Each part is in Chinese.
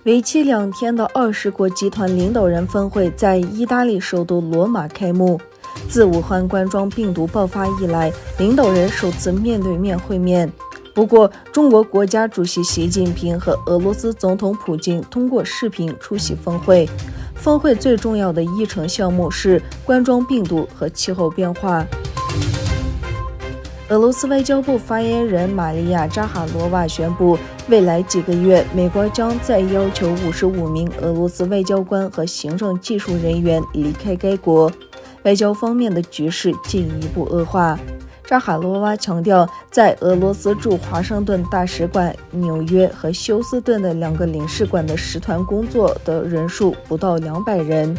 为期2天的20国集团领导人峰会在意大利首都罗马开幕。自武汉冠状病毒爆发以来，领导人首次面对面会面。不过，中国国家主席习近平和俄罗斯总统普京通过视频出席峰会。峰会最重要的议程项目是冠状病毒和气候变化。俄罗斯外交部发言人玛利亚·扎哈罗娃宣布，未来几个月，美国将再要求55名俄罗斯外交官和行政技术人员离开该国，外交方面的局势进一步恶化。扎哈罗娃强调，在俄罗斯驻华盛顿大使馆、纽约和休斯顿的2个领事馆的使团工作的人数不到200人。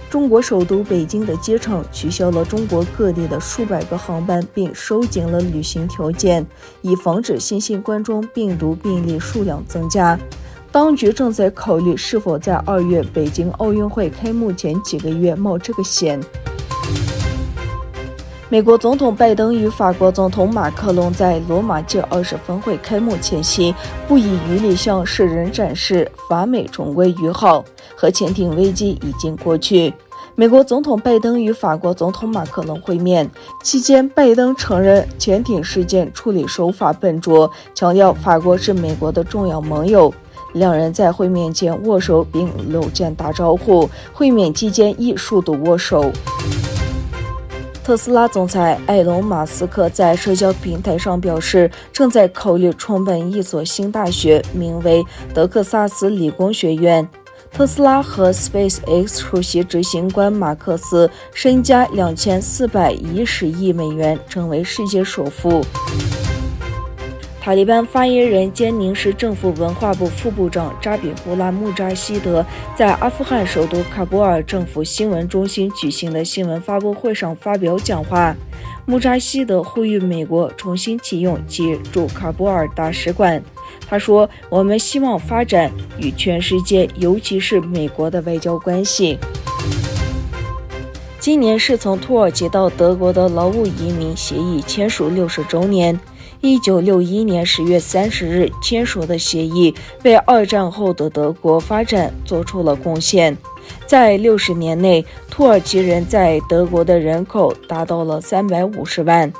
中国首都北京的机场取消了中国各地的数百个航班，并收紧了旅行条件，以防止新型冠状病毒病例数量增加。当局正在考虑是否在2月北京奥运会开幕前几个月冒这个险。美国总统拜登与法国总统马克龙在罗马G20峰会开幕前夕，不遗余力向世人展示法美终归于好，核潜艇危机已经过去。美国总统拜登与法国总统马克龙会面期间，拜登承认潜艇事件处理手法笨拙，强调法国是美国的重要盟友。2人在会面前握手并搂肩打招呼，会面期间亦数度握手。特斯拉总裁埃隆·马斯克在社交平台上表示，正在考虑创办一所新大学，名为德克萨斯理工学院。特斯拉和 SpaceX 首席执行官马克思身家2410亿美元，成为世界首富。塔利班发言人兼临时政府文化部副部长扎比胡拉·穆扎希德在阿富汗首都喀布尔政府新闻中心举行的新闻发布会上发表讲话。穆扎希德呼吁美国重新启用其驻喀布尔大使馆。他说：“我们希望发展与全世界，尤其是美国的外交关系。”今年是从土耳其到德国的劳务移民协议签署60周年。1961年10月30日签署的协议为2战后的德国发展做出了贡献。在60年内，土耳其人在德国的人口达到了350万。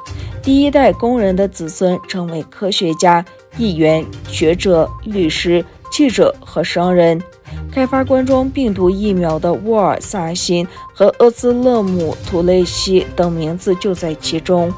第一代工人的子孙成为科学家、议员、学者、律师、记者和商人。开发冠状病毒疫苗的沃尔萨辛和厄兹勒姆图雷西等名字就在其中。